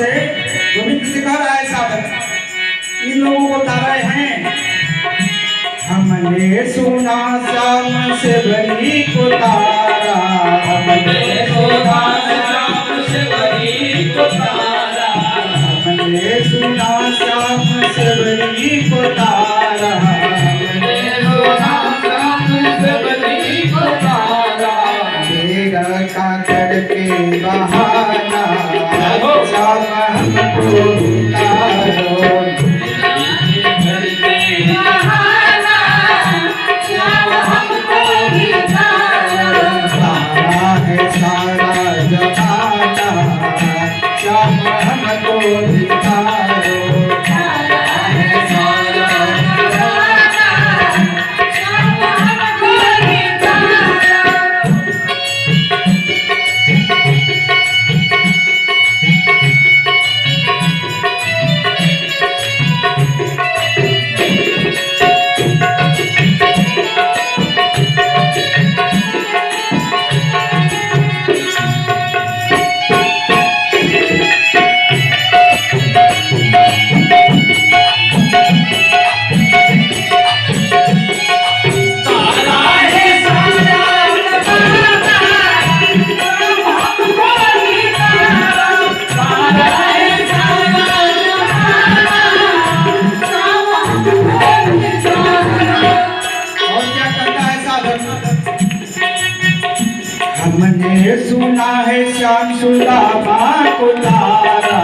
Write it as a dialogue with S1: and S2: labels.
S1: से गोविंद सिखा रहा है साधक। इन लोगों को तारा है। हमने सुना श्याम से बड़ी को तारा, हमने सुना श्याम से बड़ी को तारा, हमने सुना श्याम से बड़ी को तारा, हमने सुना श्याम से बड़ी को तारा। मेरा का करके बहाना श्याम हमको तारो, हमने सुना है श्याम सुदामा को तारा,